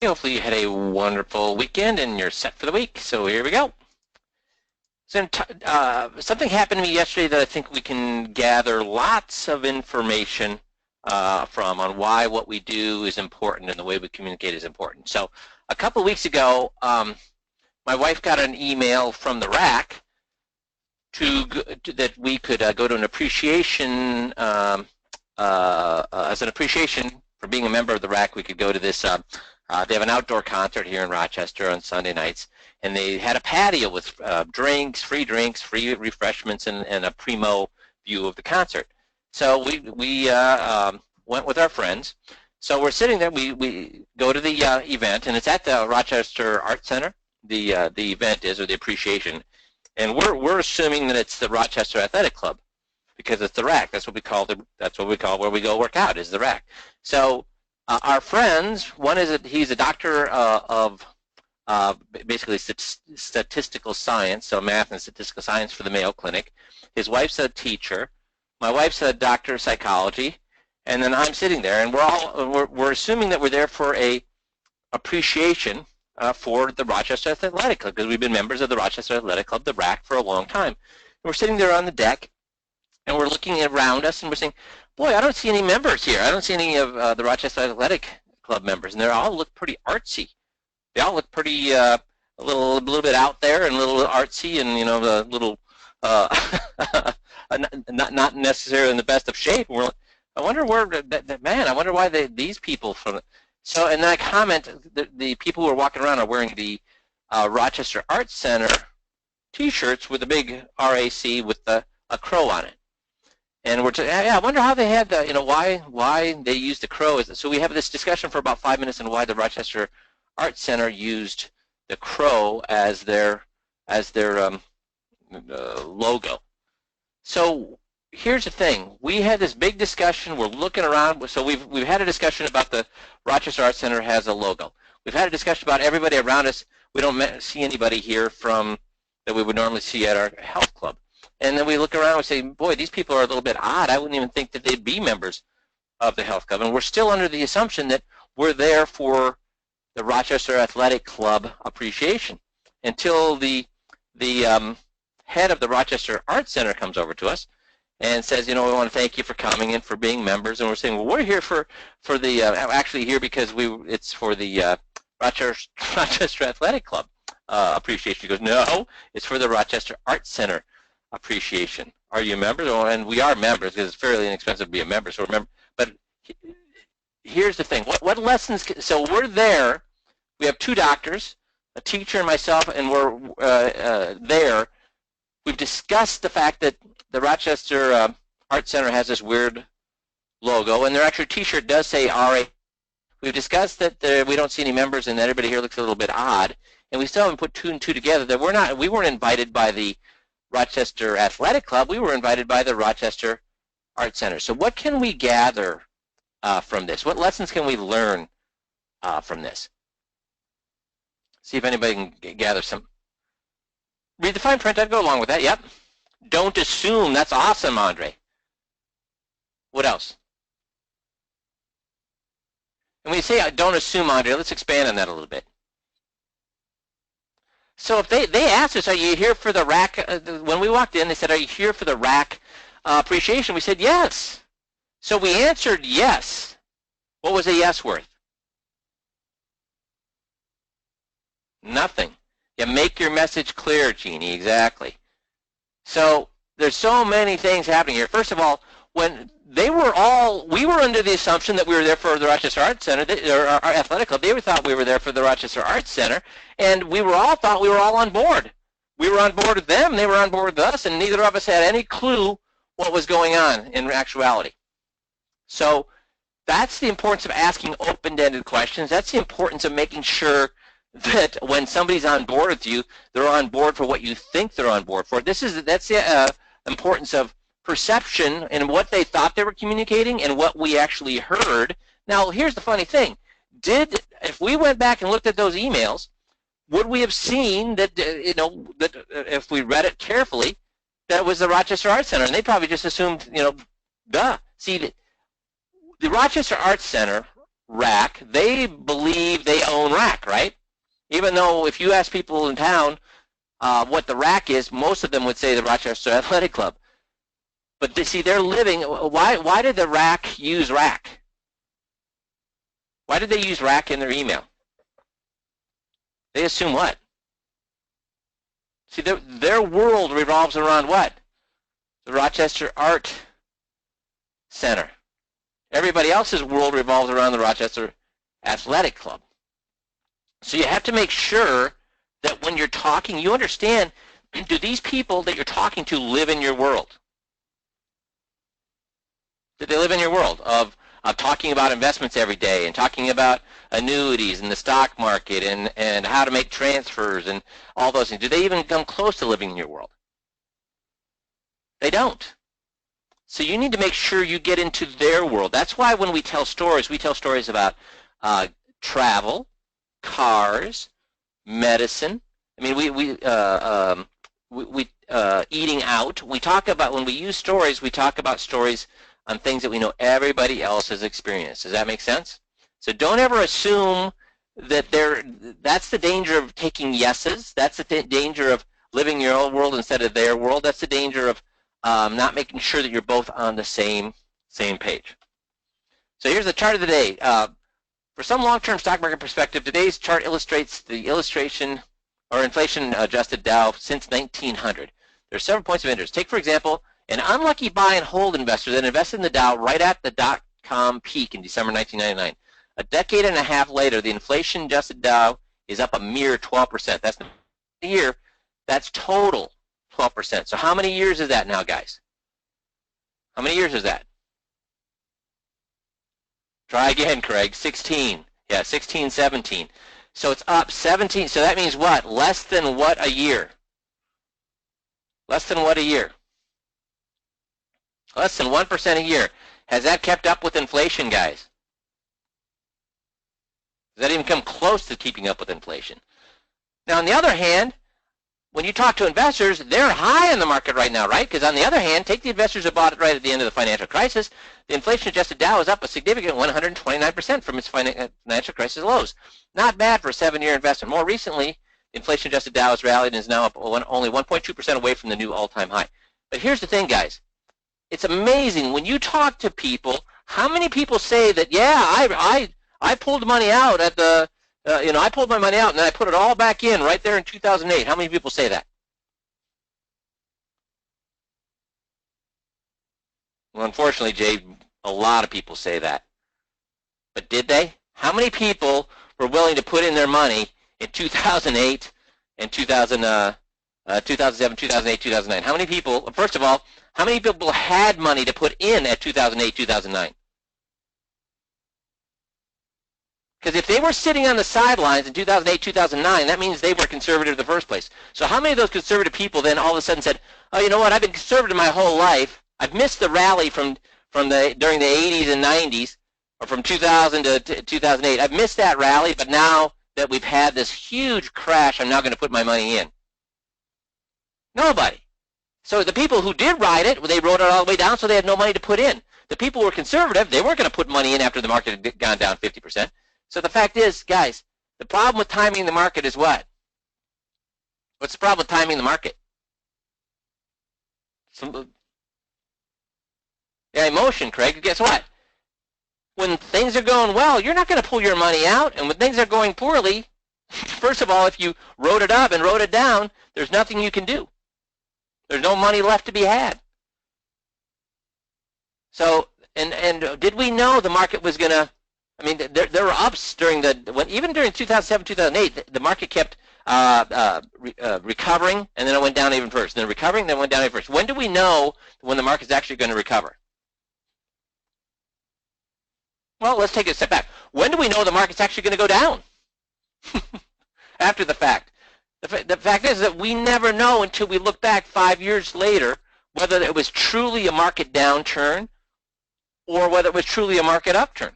Hopefully you had a wonderful weekend and you're set for the week. So here we go. So something happened to me yesterday that I think we can gather lots of information from on why what we do is important and the way we communicate is important. So a couple of weeks ago, my wife got an email from the RAC that we could go to an appreciation, as an appreciation for being a member of the RAC. We could go to this, they have an outdoor concert here in Rochester on Sunday nights, and they had a patio with free drinks, free refreshments, and a primo view of the concert. So we went with our friends. So we're sitting there, we go to the event, and it's at the Rochester Art Center, the event is, or the appreciation. And we're assuming that it's the Rochester Athletic Club because it's the RAC. That's what we call where we go work out, is the RAC. So our friends, one is he's a doctor of basically statistical science, so math and statistical science for the Mayo Clinic. His wife's a teacher. My wife's a doctor of psychology, and then I'm sitting there, and we're assuming that we're there for a appreciation for the Rochester Athletic Club, because we've been members of the Rochester Athletic Club, the RAC, for a long time. And we're sitting there on the deck, and we're looking around us, and we're saying, boy, I don't see any members here. I don't see any of the Rochester Athletic Club members, and they all look pretty artsy. They all look pretty a little bit out there and a little artsy, and the little not necessarily in the best of shape. And I wonder where man. I wonder why these people from. So, and then I comment, the people who are walking around are wearing the Rochester Arts Center T-shirts with a big RAC with a crow on it. And I wonder how they had the, why they used the crow. So we have this discussion for about 5 minutes on why the Rochester Arts Center used the crow as their logo. So here's the thing. We had this big discussion. We're looking around. So we've had a discussion about the Rochester Arts Center has a logo. We've had a discussion about everybody around us. We don't see anybody here that we would normally see at our health club. And then we look around and we say, boy, these people are a little bit odd. I wouldn't even think that they'd be members of the health club. And we're still under the assumption that we're there for the Rochester Athletic Club appreciation until the head of the Rochester Arts Center comes over to us and says, we want to thank you for coming and for being members. And we're saying, well, we're here for the actually here because it's for the Rochester Athletic Club appreciation. He goes, no, it's for the Rochester Arts Center appreciation. Are you members? Oh, and we are members because it's fairly inexpensive to be a member. So remember, but here's the thing. What lessons? So we're there. We have two doctors, a teacher and myself, and we're there. We've discussed the fact that the Rochester Art Center has this weird logo, and their actual T-shirt does say RA. We've discussed that we don't see any members, and everybody here looks a little bit odd, and we still haven't put two and two together. That we weren't invited by the Rochester Athletic Club. We were invited by the Rochester Art Center. So what can we gather from this? What lessons can we learn from this? See if anybody can gather some. Read the fine print. I'd go along with that. Yep. Don't assume. That's awesome, Andre. What else? And when you say don't assume, Andre, let's expand on that a little bit. So if they asked us, are you here for the RAC? When we walked in, they said, are you here for the RAC appreciation? We said, yes. So we answered yes. What was a yes worth? Nothing. You make your message clear, Jeannie, exactly. So there's so many things happening here. First of all, when we were under the assumption that we were there for the Rochester Arts Center, or our athletic club. They thought we were there for the Rochester Arts Center, and we thought we were all on board. We were on board with them, they were on board with us, and neither of us had any clue what was going on in actuality. So that's the importance of asking open-ended questions. That's the importance of making sure that when somebody's on board with you, they're on board for what you think they're on board for. That's the importance of perception and what they thought they were communicating and what we actually heard. Now, here's the funny thing. If we went back and looked at those emails, would we have seen that, that if we read it carefully, that it was the Rochester Arts Center? And they probably just assumed, duh. See, the Rochester Arts Center RAC, they believe they own RAC, right? Even though if you ask people in town what the RAC is, most of them would say the Rochester Athletic Club. But see, they're living. Why did the RAC use RAC? Why did they use RAC in their email? They assume what? See, their world revolves around what? The Rochester Art Center. Everybody else's world revolves around the Rochester Athletic Club. So you have to make sure that when you're talking, you understand, do these people that you're talking to live in your world? Do they live in your world of talking about investments every day and talking about annuities and the stock market and how to make transfers and all those things? Do they even come close to living in your world? They don't. So you need to make sure you get into their world. That's why when we tell stories about travel, cars, medicine. I mean, we eating out. We talk about, when we use stories, we talk about stories on things that we know everybody else has experienced. Does that make sense? So don't ever assume that that's the danger of taking yeses. That's the danger of living your own world instead of their world. That's the danger of not making sure that you're both on the same page. So here's the chart of the day. For some long-term stock market perspective, today's chart illustrates the illustration or inflation-adjusted Dow since 1900. There are several points of interest. Take, for example, an unlucky buy and hold investor that invested in the Dow right at the dot-com peak in December 1999. A decade and a half later, the inflation-adjusted Dow is up a mere 12%. That's not a year. That's total 12%. So how many years is that now, guys? How many years is that? Try again, Craig. 16. Yeah, 16, 17. So it's up 17. So that means what? Less than what a year? Less than what a year? Less than 1% a year. Has that kept up with inflation, guys? Does that even come close to keeping up with inflation? Now, on the other hand, when you talk to investors, they're high in the market right now, right? Because on the other hand, take the investors who bought it right at the end of the financial crisis, the inflation-adjusted Dow is up a significant 129% from its financial crisis lows. Not bad for a 7-year investment. More recently, the inflation-adjusted Dow has rallied and is now up only 1.2% away from the new all-time high. But here's the thing, guys. It's amazing when you talk to people, how many people say that, yeah, I pulled money out at the, I pulled my money out and then I put it all back in right there in 2008. How many people say that? Well, unfortunately, Jay, a lot of people say that. But did they? How many people were willing to put in their money in 2008 and 2007, 2008, 2009? How many people, first of all, how many people had money to put in at 2008, 2009? Because if they were sitting on the sidelines in 2008, 2009, that means they were conservative in the first place. So how many of those conservative people then all of a sudden said, oh, you know what, I've been conservative my whole life. I've missed the rally during the 80s and 90s, or from 2000 to 2008. I've missed that rally, but now that we've had this huge crash, I'm now going to put my money in. Nobody. So the people who did ride it, they rode it all the way down, so they had no money to put in. The people who were conservative, they weren't going to put money in after the market had gone down 50%. So the fact is, guys, the problem with timing the market is what? What's the problem with timing the market? Emotion, Craig. Guess what? When things are going well, you're not going to pull your money out. And when things are going poorly, first of all, if you wrote it up and wrote it down, there's nothing you can do. There's no money left to be had. So, and did we know the market was going to, I mean, there were ups even during 2007, 2008, the market kept recovering, and then it went down even first. Then recovering, then went down even first. When do we know when the market's actually going to recover? Well, let's take a step back. When do we know the market's actually going to go down? After the fact. The fact is that we never know until we look back 5 years later whether it was truly a market downturn or whether it was truly a market upturn.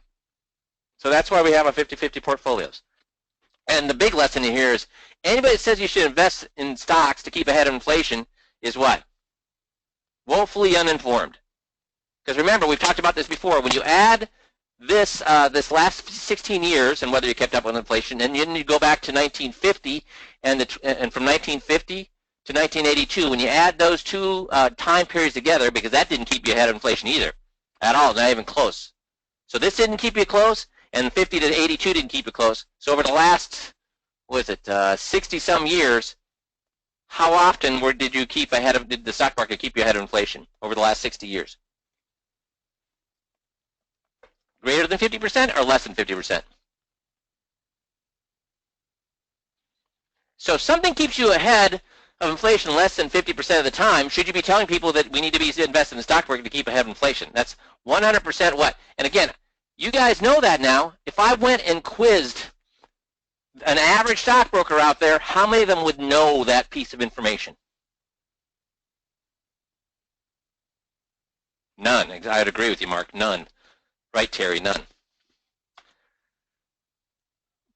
So that's why we have our 50-50 portfolios. And the big lesson in here is anybody that says you should invest in stocks to keep ahead of inflation is what? Woefully uninformed. Because remember, we've talked about this before. When you add this last 16 years and whether you kept up with inflation, and then you go back to 1950 and from 1950 to 1982, when you add those two time periods together, because that didn't keep you ahead of inflation either, at all, not even close. So this didn't keep you close, and 50 to 82 didn't keep you close. So over the last, 60-some years, how often did the stock market keep you ahead of inflation over the last 60 years? Greater than 50% or less than 50%? So if something keeps you ahead of inflation less than 50% of the time, should you be telling people that we need to be invested in the stock market to keep ahead of inflation? That's 100% what? And again, you guys know that now. If I went and quizzed an average stockbroker out there, how many of them would know that piece of information? None. I would agree with you, Mark. None. Right, Terry? None.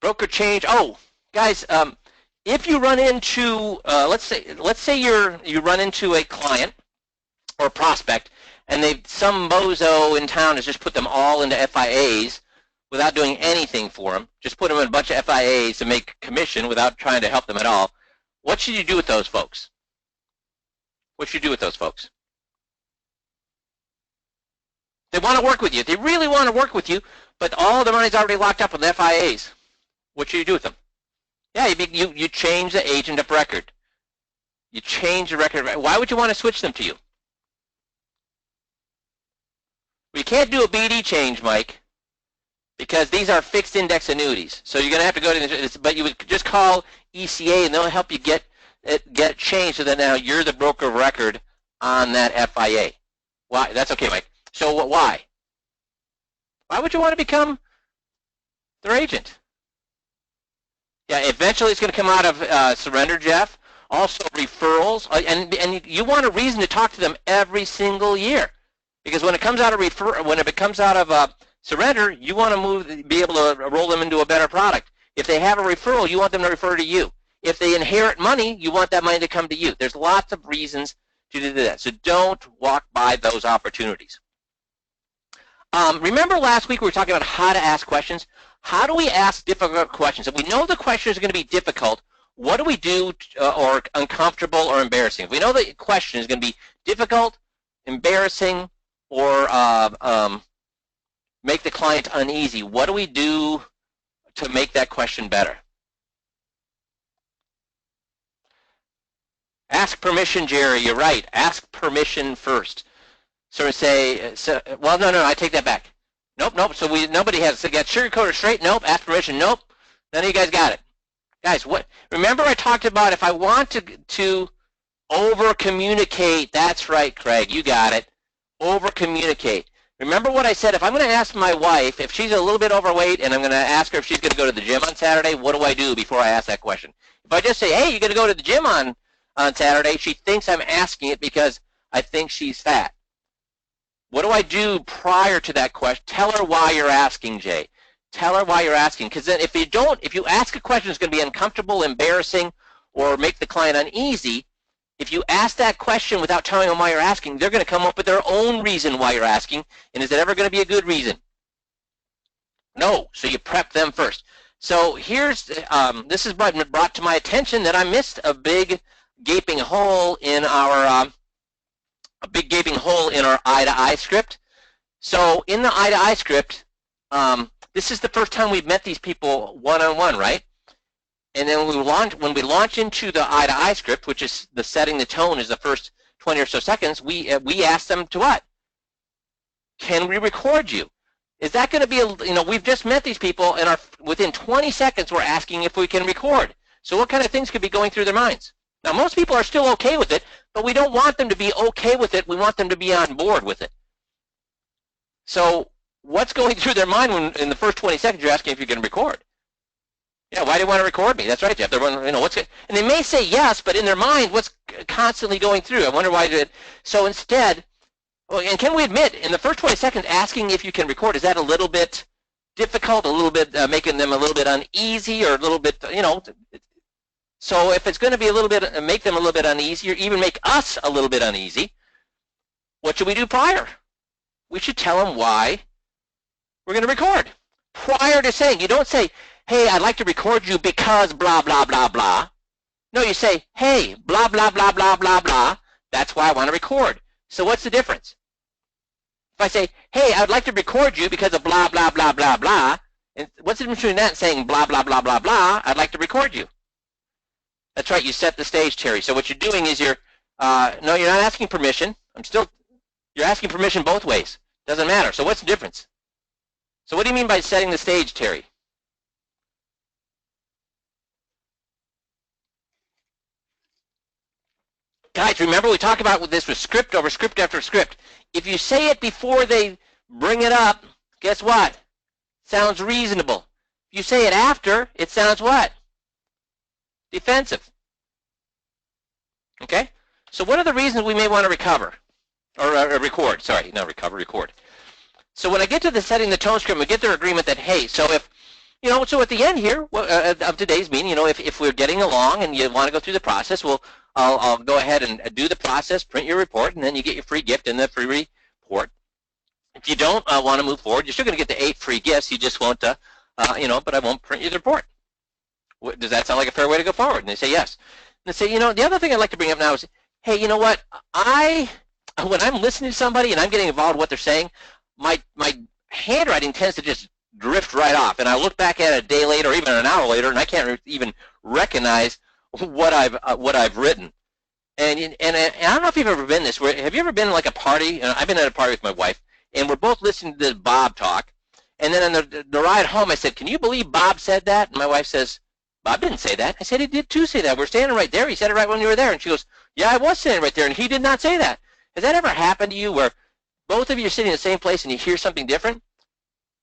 Broker change. Oh, guys, if you run into, let's say you run into a client or a prospect, and some bozo in town has just put them all into FIAs without doing anything for them, just put them in a bunch of FIAs to make commission without trying to help them at all. What should you do with those folks? What should you do with those folks? They want to work with you. They really want to work with you, but all the money's already locked up with FIAs. What should you do with them? Yeah, you change the agent of record. You change the record. Why would you want to switch them to you? We can't do a BD change, Mike, because these are fixed index annuities. So you're going to have to go to, but you would just call ECA and they'll help you get it changed so that now you're the broker of record on that FIA. Why? That's okay, Mike. So why? Why would you want to become their agent? Yeah, eventually it's going to come out of surrender, Jeff. Also referrals, and you want a reason to talk to them every single year, because when it comes out of surrender, you want to be able to roll them into a better product. If they have a referral, you want them to refer to you. If they inherit money, you want that money to come to you. There's lots of reasons to do that. So don't walk by those opportunities. Remember last week we were talking about how to ask questions? How do we ask difficult questions? If we know the question is going to be difficult, what do we do or uncomfortable or embarrassing? If we know the question is going to be difficult, embarrassing, or make the client uneasy, what do we do to make that question better? Ask permission, Jerry. You're right. Ask permission first. So we say, well, no, I take that back. Nope. So nobody has to get sugarcoat or straight. Nope. Ask permission. Nope. None of you guys got it. Guys, remember I talked about if I want to over-communicate. That's right, Craig. You got it. Over-communicate. Remember what I said. If I'm going to ask my wife if she's a little bit overweight and I'm going to ask her if she's going to go to the gym on Saturday, what do I do before I ask that question? If I just say, hey, you're going to go to the gym on Saturday, she thinks I'm asking it because I think she's fat. What do I do prior to that question? Tell her why you're asking, Jay. Tell her why you're asking. Because then if you ask a question that's going to be uncomfortable, embarrassing, or make the client uneasy, if you ask that question without telling them why you're asking, they're going to come up with their own reason why you're asking. And is it ever going to be a good reason? No. So you prep them first. So here's, this has been brought to my attention that I missed a big gaping hole in our I-to-I script. So in the I-to-I script, this is the first time we've met these people one-on-one, right? And then when we launch into the I-to-I script, which is the setting the tone is the first 20 or so seconds, we ask them to what? Can we record you? Is that going to be, we've just met these people and within 20 seconds we're asking if we can record. So what kind of things could be going through their minds? Now, most people are still okay with it, but we don't want them to be okay with it. We want them to be on board with it. So what's going through their mind when in the first 20 seconds you're asking if you can record? Yeah, why do you want to record me? That's right, Jeff. They're wondering, what's good? And they may say yes, but in their mind, what's constantly going through? I wonder why did it. So instead, and can we admit, in the first 20 seconds, asking if you can record, is that a little bit difficult, a little bit making them a little bit uneasy, or a little bit, So if it's going to be a little bit, make them a little bit uneasy, or even make us a little bit uneasy, what should we do prior? We should tell them why we're going to record. Prior to saying, you don't say, hey, I'd like to record you because blah, blah, blah, blah. No, you say, hey, blah, blah, blah, blah, blah, blah. That's why I want to record. So what's the difference? If I say, hey, I'd like to record you because of blah, blah, blah, blah, blah, and what's the difference between that and saying blah, blah, blah, blah, blah, I'd like to record you? That's right, you set the stage, Terry. So what you're doing is no, you're not asking permission. You're asking permission both ways. Doesn't matter. So what's the difference? So what do you mean by setting the stage, Terry? Guys, remember we talked about this with script over script after script. If you say it before they bring it up, guess what? Sounds reasonable. If you say it after, it sounds what? Defensive. Okay? So what are the reasons we may want to recover? Or record. Sorry, not recover, record. So when I get to the setting the tone script, we get their agreement that, hey, so if, so at the end here of today's meeting, if we're getting along and you want to go through the process, I'll go ahead and do the process, print your report, and then you get your free gift in the free report. If you don't want to move forward, you're still going to get the 8 free gifts. You just won't, but I won't print you the report. Does that sound like a fair way to go forward? And they say yes. And they say, the other thing I'd like to bring up now is, hey, you know what? When I'm listening to somebody and I'm getting involved in what they're saying, my handwriting tends to just drift right off, and I look back at it a day later or even an hour later, and I can't even recognize what I've written. And I don't know if you've ever been this. Have you ever been like a party? I've been at a party with my wife, and we're both listening to this Bob talk. And then on the ride home, I said, "Can you believe Bob said that?" And my wife says, "Bob didn't say that." I said, "He did too say that. We're standing right there. He said it right when you were there." And she goes, "Yeah, I was standing right there, and he did not say that." Has that ever happened to you where both of you are sitting in the same place and you hear something different?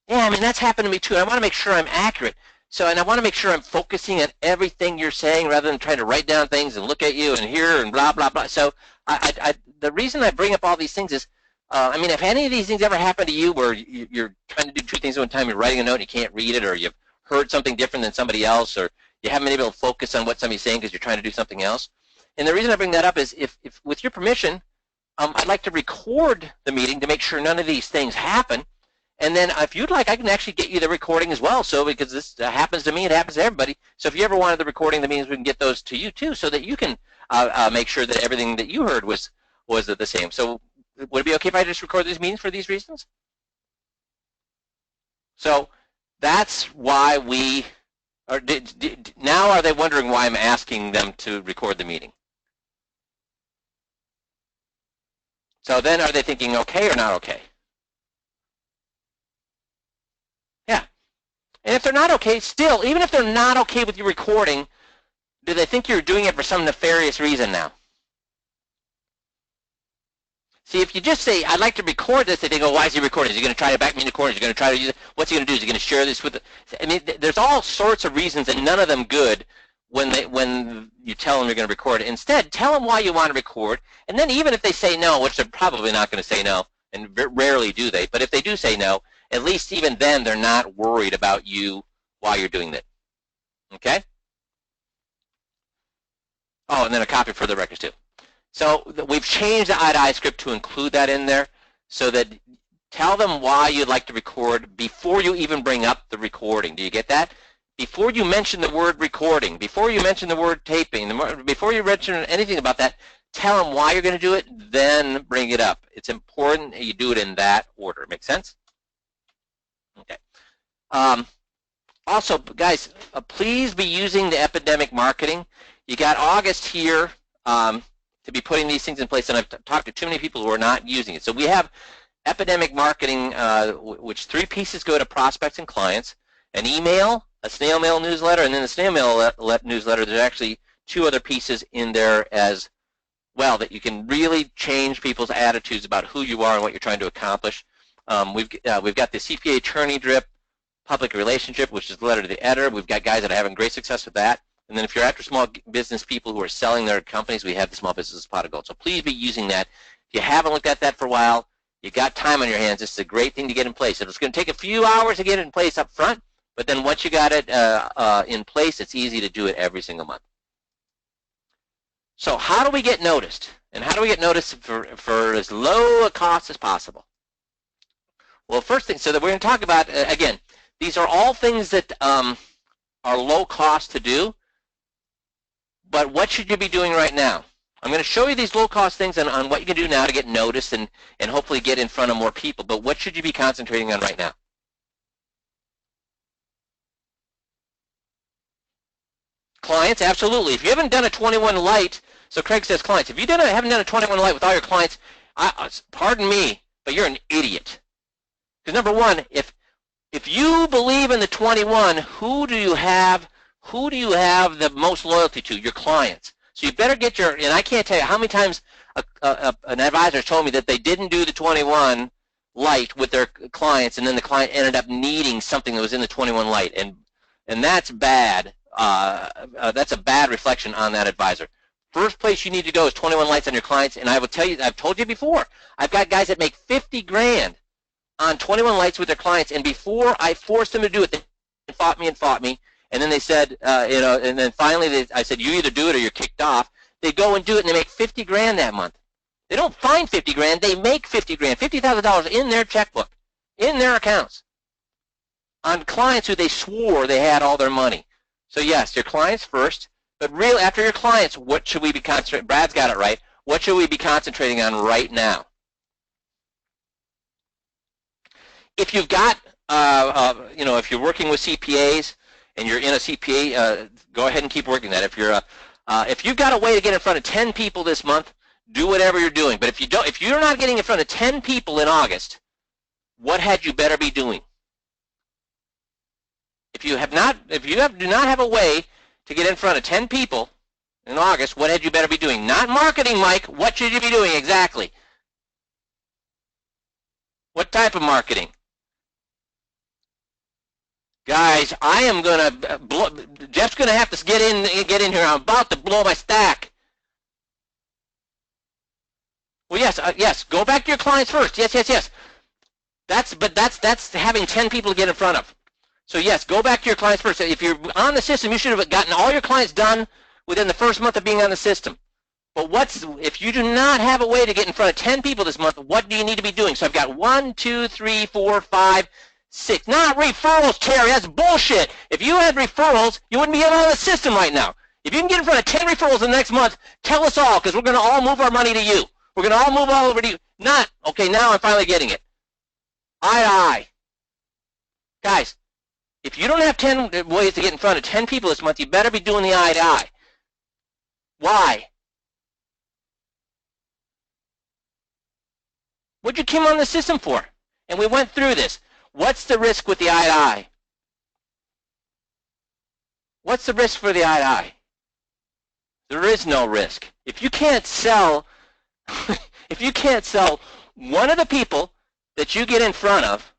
Yeah, I mean, that's happened to me too. I want to make sure I'm accurate. And I want to make sure I'm focusing on everything you're saying rather than trying to write down things and look at you and hear and blah, blah, blah. So the reason I bring up all these things is, if any of these things ever happen to you where you're trying to do 2 things at one time, you're writing a note and you can't read it, or you've heard something different than somebody else, or you haven't been able to focus on what somebody's saying because you're trying to do something else. And the reason I bring that up is if with your permission, I'd like to record the meeting to make sure none of these things happen. And then if you'd like, I can actually get you the recording as well. So because this happens to me, it happens to everybody. So if you ever wanted the recording, the meetings, we can get those to you too, so that you can make sure that everything that you heard was the same. So would it be okay if I just record these meetings for these reasons? So that's why we are. Now are they wondering why I'm asking them to record the meeting? So then are they thinking okay or not okay? Yeah. And if they're not okay, still, even if they're not okay with your recording, do they think you're doing it for some nefarious reason now? See, if you just say, I'd like to record this, they think, oh, why is he recording? Is he going to try to back me in the corner? Is he going to try to use it? What's he going to do? Is he going to share this with there's all sorts of reasons, and none of them good when you tell them you're going to record it. Instead, tell them why you want to record, and then even if they say no, which they're probably not going to say no, and rarely do they, but if they do say no, at least even then they're not worried about you while you're doing that. Okay? Oh, and then a copy for the records too. So we've changed the eye-to-eye script to include that in there, so that tell them why you'd like to record before you even bring up the recording. Do you get that? Before you mention the word recording, before you mention the word taping, before you mention anything about that, tell them why you're going to do it, then bring it up. It's important that you do it in that order. Make sense? Okay. Also, guys, please be using the Epidemic Marketing. You got August here to be putting these things in place, and I've talked to too many people who are not using it. So we have Epidemic Marketing, which 3 pieces go to prospects and clients: an email, a snail mail newsletter, and then the snail mail newsletter. There's actually 2 other pieces in there as well that you can really change people's attitudes about who you are and what you're trying to accomplish. We've got the CPA attorney drip, public relationship, which is the letter to the editor. We've got guys that are having great success with that. And then if you're after small business people who are selling their companies, we have the Small Business Pot of Gold. So please be using that. If you haven't looked at that for a while, you got time on your hands. This is a great thing to get in place. It's going to take a few hours to get it in place up front, but then once you got it in place, it's easy to do it every single month. So how do we get noticed? And how do we get noticed for as low a cost as possible? Well, first thing, so that we're going to talk about, again, these are all things that are low cost to do, but what should you be doing right now? I'm going to show you these low cost things on what you can do now to get noticed and hopefully get in front of more people, but what should you be concentrating on right now? Clients, absolutely. If you haven't done a 21 light, so Craig says clients, if you haven't done a 21 light with all your clients, pardon me, but you're an idiot. Because number one, if you believe in the 21, who do you have the most loyalty to? Your clients. So you better get your, and I can't tell you how many times an advisor told me that they didn't do the 21 light with their clients, and then the client ended up needing something that was in the 21 light, and that's bad. That's a bad reflection on that advisor. First place you need to go is 21 lights on your clients, and I will tell you, I've told you before, I've got guys that make 50 grand on 21 lights with their clients, and before I forced them to do it, they fought me, and then they said, and then finally I said, you either do it or you're kicked off. They go and do it, and they make 50 grand that month. They don't find 50 grand, they make 50 grand, $50,000 in their checkbook, in their accounts, on clients who they swore they had all their money. So yes, your clients first, but really after your clients, what should we be concentrating? Brad's got it right. What should we be concentrating on right now? If you've got, if you're working with CPAs and you're in a CPA, go ahead and keep working that. If you've got a way to get in front of 10 people this month, do whatever you're doing. But if you're not getting in front of 10 people in August, what had you better be doing? If you do not have a way to get in front of 10 people in August, what had you better be doing? Not marketing, Mike. What should you be doing exactly? What type of marketing? Guys, I am going to Jeff's going to have to get in here. I'm about to blow my stack. Well, yes. Go back to your clients first. Yes. That's having 10 people to get in front of. So yes, go back to your clients first. If you're on the system, you should have gotten all your clients done within the first month of being on the system. But if you do not have a way to get in front of 10 people this month, what do you need to be doing? So I've got 1, 2, 3, 4, 5, 6. Not referrals, Terry. That's bullshit. If you had referrals, you wouldn't be on the system right now. If you can get in front of 10 referrals the next month, tell us all, because we're going to all move our money to you. We're going to all move all over to you. Okay, now I'm finally getting it. Eye to eye. Guys, if you don't have 10 ways to get in front of 10 people this month, you better be doing the eye to eye. Why? What'd you come on the system for? And we went through this. What's the risk with the eye to eye? What's the risk for the eye to eye? There is no risk. If you can't sell, one of the people that you get in front of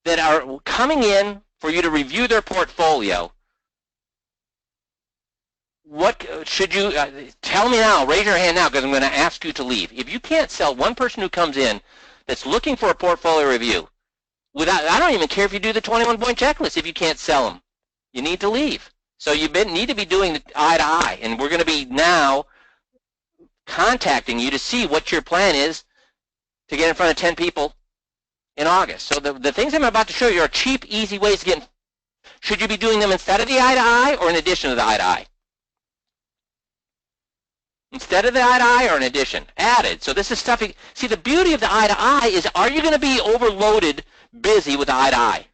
that are coming in for you to review their portfolio, what should you tell me now? Raise your hand now, because I'm going to ask you to leave. If you can't sell one person who comes in that's looking for a portfolio review, I don't even care if you do the 21-point checklist. If you can't sell them, you need to leave. So you need to be doing the eye to eye, and we're going to be now contacting you to see what your plan is to get in front of 10 people in August. So the things I'm about to show you are cheap, easy ways to get in. Should you be doing them instead of the eye to eye or in addition to the eye to eye? Instead of the eye to eye or in addition? Added. So this is stuff. See, the beauty of the eye to eye is, are you going to be overloaded, busy with the eye to eye?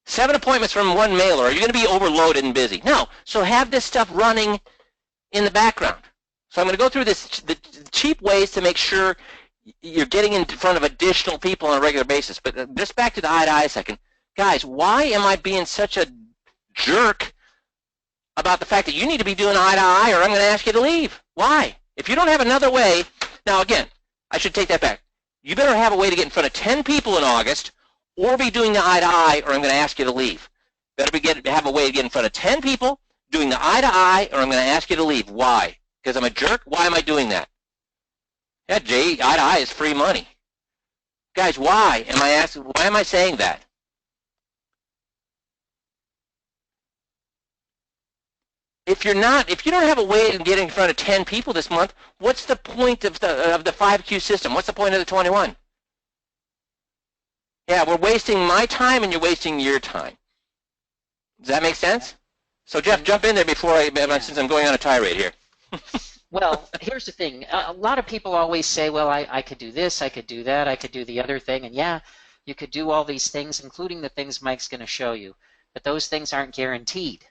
7 appointments from one mailer. Are you going to be overloaded and busy? No. So have this stuff running in the background. So I'm going to go through the cheap ways to make sure you're getting in front of additional people on a regular basis. But just back to the eye to eye a second. Guys, why am I being such a jerk about the fact that you need to be doing eye to eye, or I'm going to ask you to leave? Why? If you don't have another way, now again, I should take that back. You better have a way to get in front of 10 people in August, or be doing the eye to eye, or I'm going to ask you to leave. Better have a way to get in front of 10 people, doing the eye to eye, or I'm going to ask you to leave. Why? Because I'm a jerk? Why am I doing that? Yeah, Jay, eye to eye is free money. Guys, why am I saying that? If you don't have a way to get in front of 10 people this month, what's the point of the 5Q system? What's the point of the 21? Yeah, we're wasting my time and you're wasting your time. Does that make sense? So Jeff, And jump in there before yeah. since I'm going on a tirade here. Well, here's the thing. A lot of people always say, well, I could do this, I could do that, I could do the other thing. And yeah, you could do all these things, including the things Mike's going to show you. But those things aren't guaranteed.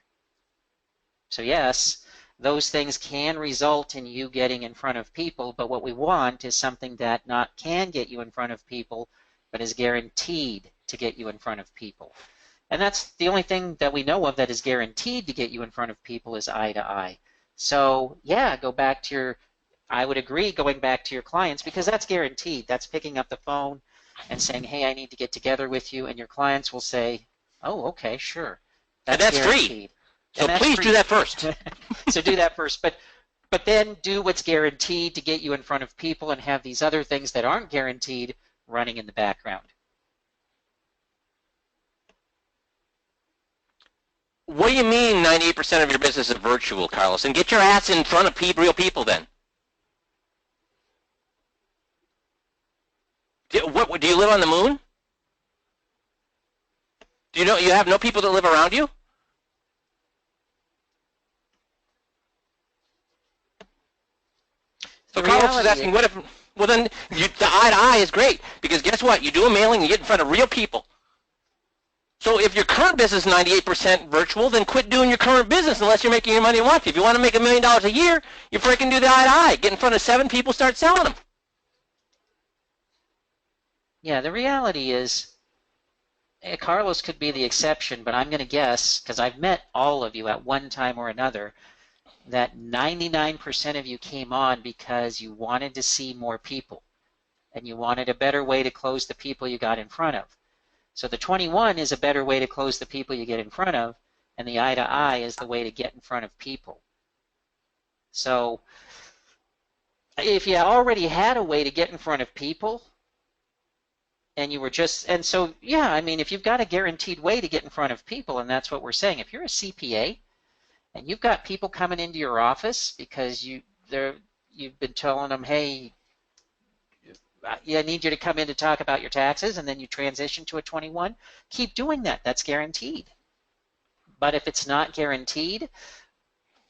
So yes, those things can result in you getting in front of people, but what we want is something that not can get you in front of people, but is guaranteed to get you in front of people. And that's the only thing that we know of that is guaranteed to get you in front of people is eye to eye. So yeah, go back to your, I would agree going back to your clients because that's guaranteed. That's picking up the phone and saying, hey, I need to get together with you. And your clients will say, oh, okay, sure. And That's that's free. guaranteed. So And that's please free. do that first. So do that first. But then do what's guaranteed to get you in front of people and have these other things that aren't guaranteed running in the background. What do you mean 98% of your business is virtual, Carlos? And get your ass in front of real people then. Do you live on the moon? Do you know you have no people that live around you? So Carlos is asking, what if, well then, the eye to eye is great, because guess what? You do a mailing, you get in front of real people. So if your current business is 98% virtual, then quit doing your current business unless you're making your money you want to. If you want to make $1 million a year, you freaking do the eye to eye. Get in front of 7 people, start selling them. Yeah, the reality is, Carlos could be the exception, but I'm going to guess, because I've met all of you at one time or another, that 99% of you came on because you wanted to see more people and you wanted a better way to close the people you got in front of. So the 21 is a better way to close the people you get in front of, and the eye to eye is the way to get in front of people. So if you already had a way to get in front of people, and you were just, and so, yeah, I mean, if you've got a guaranteed way to get in front of people, and that's what we're saying, if you're a CPA, and you've got people coming into your office because you've been telling them, hey, I need you to come in to talk about your taxes, and then you transition to a 21, keep doing that. That's guaranteed. But if it's not guaranteed,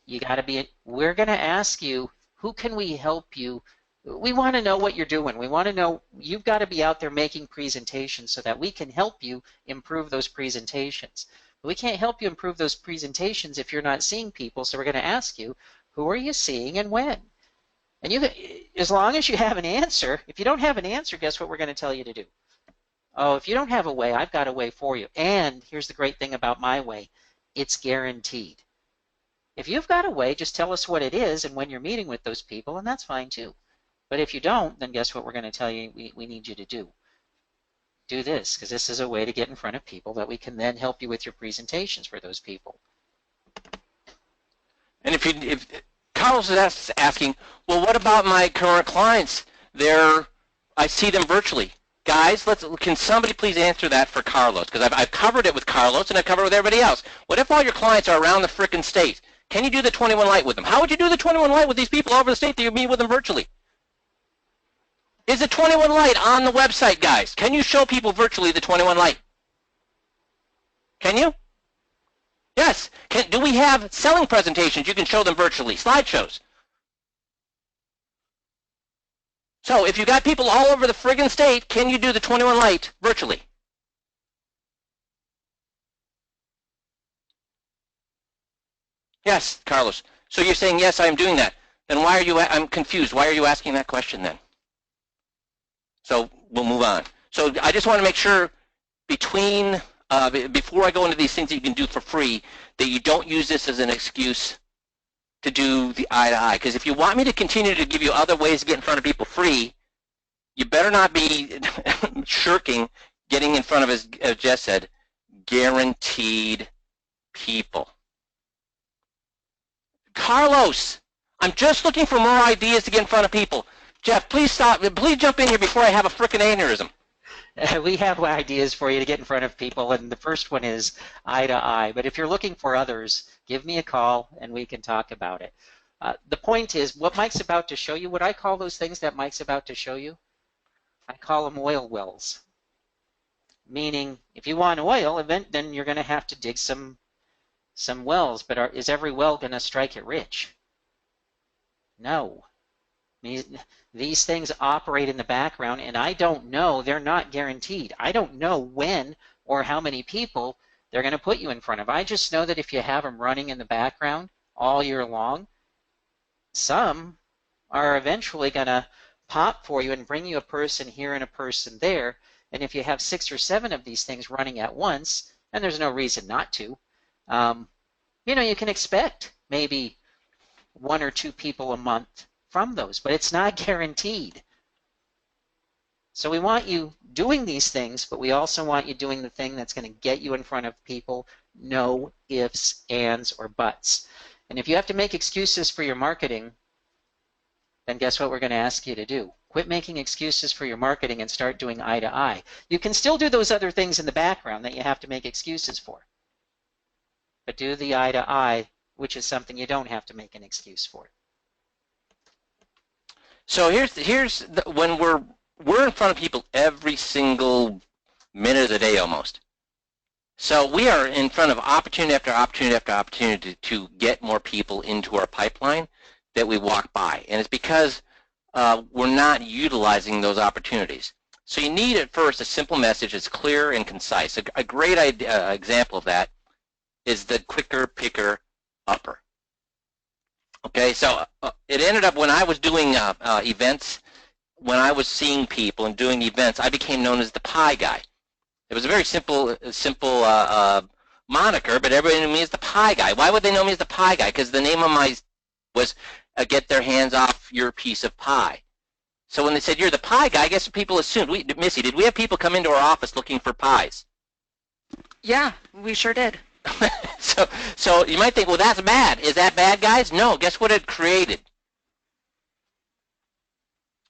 you got to be, we're going to ask you, who can we help you? We want to know what you're doing. We want to know, you've got to be out there making presentations so that we can help you improve those presentations. But we can't help you improve those presentations if you're not seeing people, so we're going to ask you, who are you seeing and when? And you, as long as you have an answer, if you don't have an answer, guess what we're going to tell you to do? Oh, if you don't have a way, I've got a way for you. And here's the great thing about my way. It's guaranteed. If you've got a way, just tell us what it is and when you're meeting with those people, and that's fine too. But if you don't, then guess what we're going to tell you we need you to do? Do this, because this is a way to get in front of people that we can then help you with your presentations for those people. And if Carlos is asking, well, what about my current clients? I see them virtually. Guys, can somebody please answer that for Carlos? Because I've covered it with Carlos and I've covered it with everybody else. What if all your clients are around the frickin' state? Can you do the 21 Lite with them? How would you do the 21 Lite with these people all over the state that you meet with them virtually? Is the 21 Lite on the website, guys? Can you show people virtually the 21 Lite? Can you? Yes. Do we have selling presentations you can show them virtually, slideshows? So if you got people all over the friggin' state, can you do the 21 Lite virtually? Yes, Carlos. So you're saying, yes, I'm doing that. Then why are you, I'm confused. Why are you asking that question then? So we'll move on. So I just want to make sure before I go into these things that you can do for free, that you don't use this as an excuse to do the eye to eye. Because if you want me to continue to give you other ways to get in front of people free, you better not be shirking getting in front of, as Jess said, guaranteed people. Carlos, I'm just looking for more ideas to get in front of people. Jeff, please stop. Please jump in here before I have a frickin' aneurysm. We have ideas for you to get in front of people, and the first one is eye to eye. But if you're looking for others, give me a call and we can talk about it. The point is, what Mike's about to show you, what I call those things that Mike's about to show you, I call them oil wells. meaning if you want oil, then you're going to have to dig some wells. But is every well going to strike it rich? No. These things operate in the background, and I don't know. They're not guaranteed. I don't know when or how many people they're going to put you in front of. I just know that if you have them running in the background all year long, some are eventually going to pop for you and bring you a person here and a person there. And if you have 6 or 7 of these things running at once, and there's no reason not to, you can expect maybe 1 or 2 people a month from those, but it's not guaranteed. So we want you doing these things, but we also want you doing the thing that's going to get you in front of people. No ifs, ands, or buts. And if you have to make excuses for your marketing, then guess what we're going to ask you to do? Quit making excuses for your marketing and start doing eye to eye. You can still do those other things in the background that you have to make excuses for. But do the eye to eye, which is something you don't have to make an excuse for. So when we're in front of people every single minute of the day almost. So we are in front of opportunity after opportunity after opportunity to get more people into our pipeline that we walk by. And it's because we're not utilizing those opportunities. So you need at first a simple message that's clear and concise. A great example of that is the quicker, picker, upper. Okay, so it ended up when I was doing events, when I was seeing people and doing events, I became known as the pie guy. It was a very simple moniker, but everybody knew me as the pie guy. Why would they know me as the pie guy? Because the name of my was get their hands off your piece of pie. So when they said you're the pie guy, I guess people assumed. Missy, did we have people come into our office looking for pies? Yeah, we sure did. So you might think, well, that's bad. Is that bad, guys? No. Guess what it created?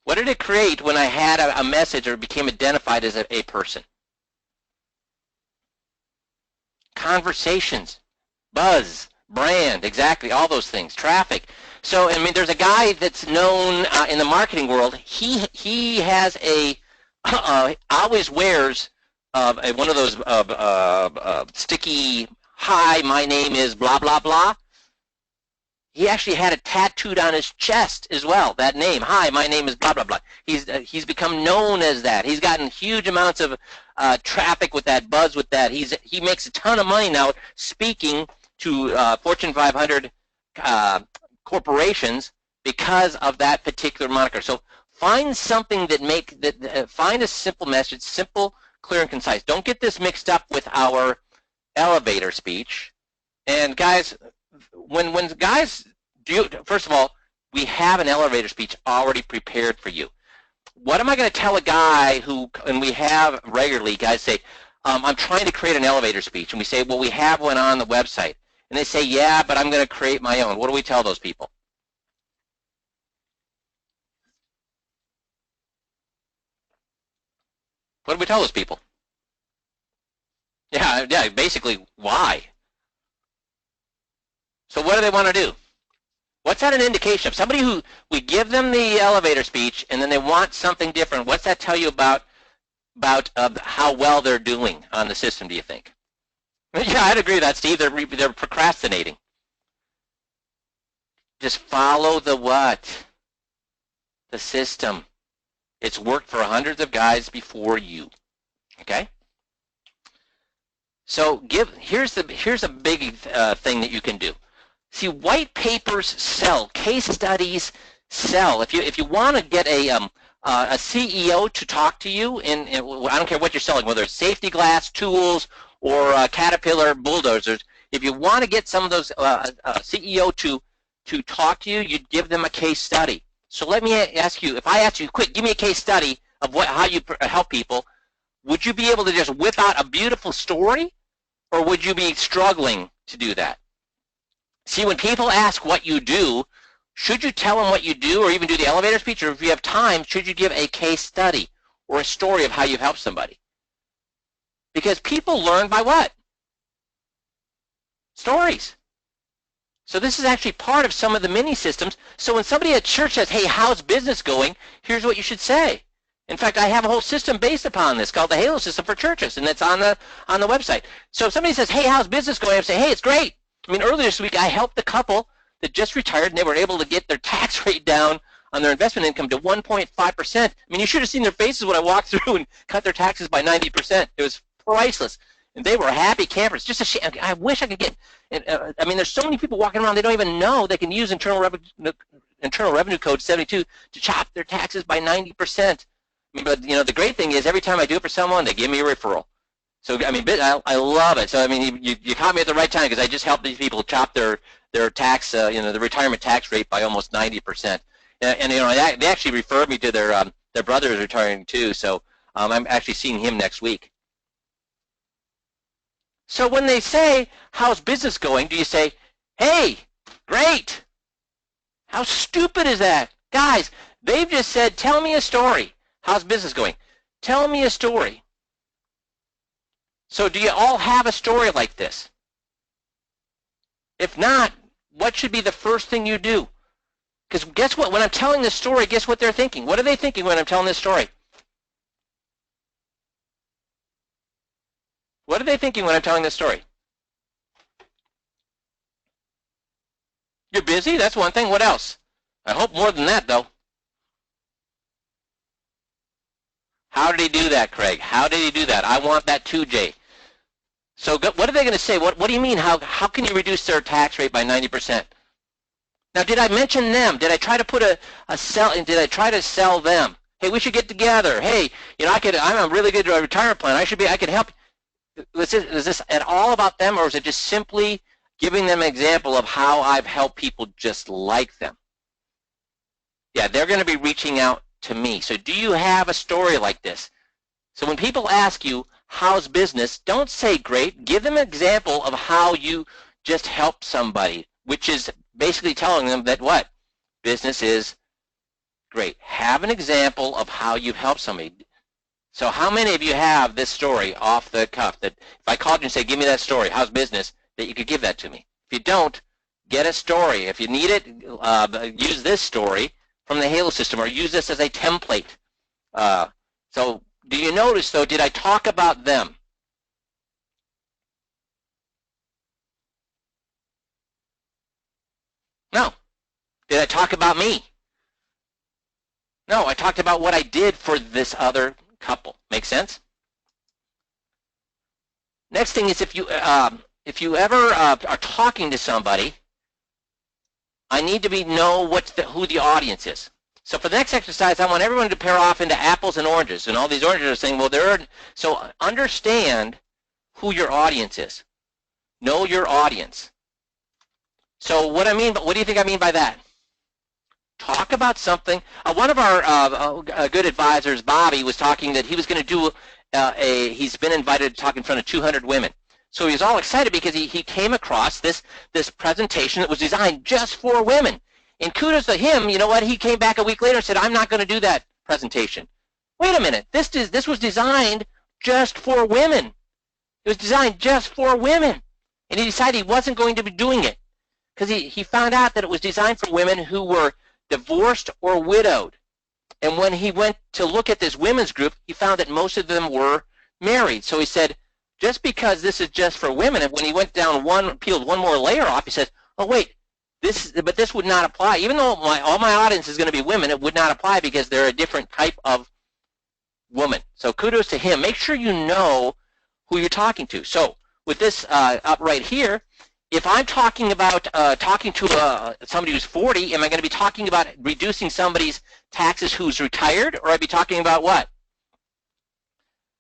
What did it create when I had a message or became identified as a person? Conversations, buzz, brand, exactly, all those things, traffic. So, I mean, there's a guy that's known in the marketing world. He has always wears one of those sticky, hi, my name is blah, blah, blah. He actually had it tattooed on his chest as well, that name. Hi, my name is blah, blah, blah. He's become known as that. He's gotten huge amounts of traffic with that, buzz with that. He makes a ton of money now speaking to Fortune 500 corporations because of that particular moniker. So find something find a simple message, simple, clear, and concise. Don't get this mixed up with our elevator speech. And guys, when guys do, first of all, we have an elevator speech already prepared for you. What am I going to tell a guy who, and we have regularly, guys say, I'm trying to create an elevator speech. And we say, well, we have one on the website. And they say, yeah, but I'm going to create my own. What do we tell those people? What do we tell those people? Yeah, basically, why? So what do they want to do? What's that an indication of? Somebody who we give them the elevator speech and then they want something different. What's that tell you about how well they're doing on the system, do you think? Yeah, I'd agree with that, Steve. They're procrastinating. Just follow the what? The system. It's worked for hundreds of guys before you. Okay? So here's a big thing that you can do. See, white papers sell. Case studies sell. If you want to get a CEO to talk to you, and I don't care what you're selling, whether it's safety glass, tools, or Caterpillar bulldozers, if you want to get some of those CEO to talk to you, you'd give them a case study. So let me ask you, if I ask you, quick, give me a case study of how you help people, would you be able to just whip out a beautiful story, or would you be struggling to do that? See, when people ask what you do, should you tell them what you do or even do the elevator speech, or if you have time, should you give a case study or a story of how you've helped somebody? Because people learn by what? Stories. So this is actually part of some of the mini systems. So when somebody at church says, hey, how's business going? Here's what you should say. In fact, I have a whole system based upon this called the Halo system for churches, and it's on the website. So if somebody says, "Hey, how's business going?" I say, "Hey, it's great." I mean, earlier this week I helped a couple that just retired, and they were able to get their tax rate down on their investment income to 1.5%. I mean, you should have seen their faces when I walked through and cut their taxes by 90%. It was priceless, and they were happy campers. Just a shame. I wish I could get. I mean, there's so many people walking around they don't even know they can use Internal Revenue Code 72 to chop their taxes by 90%. I mean, but the great thing is every time I do it for someone, they give me a referral. So I mean, I love it. So I mean, you caught me at the right time because I just helped these people chop their tax, the retirement tax rate by almost 90%. And they actually referred me to their brother is retiring too. So I'm actually seeing him next week. So when they say, "How's business going?" do you say, "Hey, great"? How stupid is that? Guys, they've just said, "Tell me a story. How's business going?" Tell me a story. So do you all have a story like this? If not, what should be the first thing you do? Because guess what? When I'm telling this story, guess what they're thinking? What are they thinking when I'm telling this story? What are they thinking when I'm telling this story? You're busy? That's one thing. What else? I hope more than that, though. How did he do that, Craig? How did he do that? I want that too, Jay. So what are they going to say? What do you mean? How can you reduce their tax rate by 90%? Now, did I mention them? Did I try to put a sell? Did I try to sell them? Hey, we should get together. Hey, I'm a really good retirement plan. I could help. Is this at all about them, or is it just simply giving them an example of how I've helped people just like them? Yeah, they're going to be reaching out to me. So do you have a story like this? So when people ask you, "How's business?" don't say great. Give them an example of how you just helped somebody, which is basically telling them that what? Business is great. Have an example of how you've helped somebody. So how many of you have this story off the cuff that if I called you and say, "Give me that story, how's business," that you could give that to me? If you don't, get a story. If you need it, use this story from the Halo system or use this as a template. So do you notice, though, did I talk about them? No. Did I talk about me? No, I talked about what I did for this other couple. Make sense? Next thing is if you ever are talking to somebody, I need to know who the audience is. So for the next exercise, I want everyone to pair off into apples and oranges. And all these oranges are saying, well, so understand who your audience is. Know your audience. So what do you think I mean by that? Talk about something. One of our good advisors, Bobby, was talking that he was going to do he's been invited to talk in front of 200 women. So he was all excited because he came across this presentation that was designed just for women. And kudos to him, you know what? He came back a week later and said, "I'm not going to do that presentation." Wait a minute. This was designed just for women. It was designed just for women. And he decided he wasn't going to be doing it because he found out that it was designed for women who were divorced or widowed. And when he went to look at this women's group, he found that most of them were married. So he said, just because this is just for women, and when he went down peeled one more layer off, he said, "Oh wait, this would not apply. Even though all my audience is going to be women, it would not apply because they're a different type of woman." So kudos to him. Make sure you know who you're talking to. So with this up right here, if I'm talking about talking to somebody who's 40, am I going to be talking about reducing somebody's taxes who's retired, or I'd be talking about what?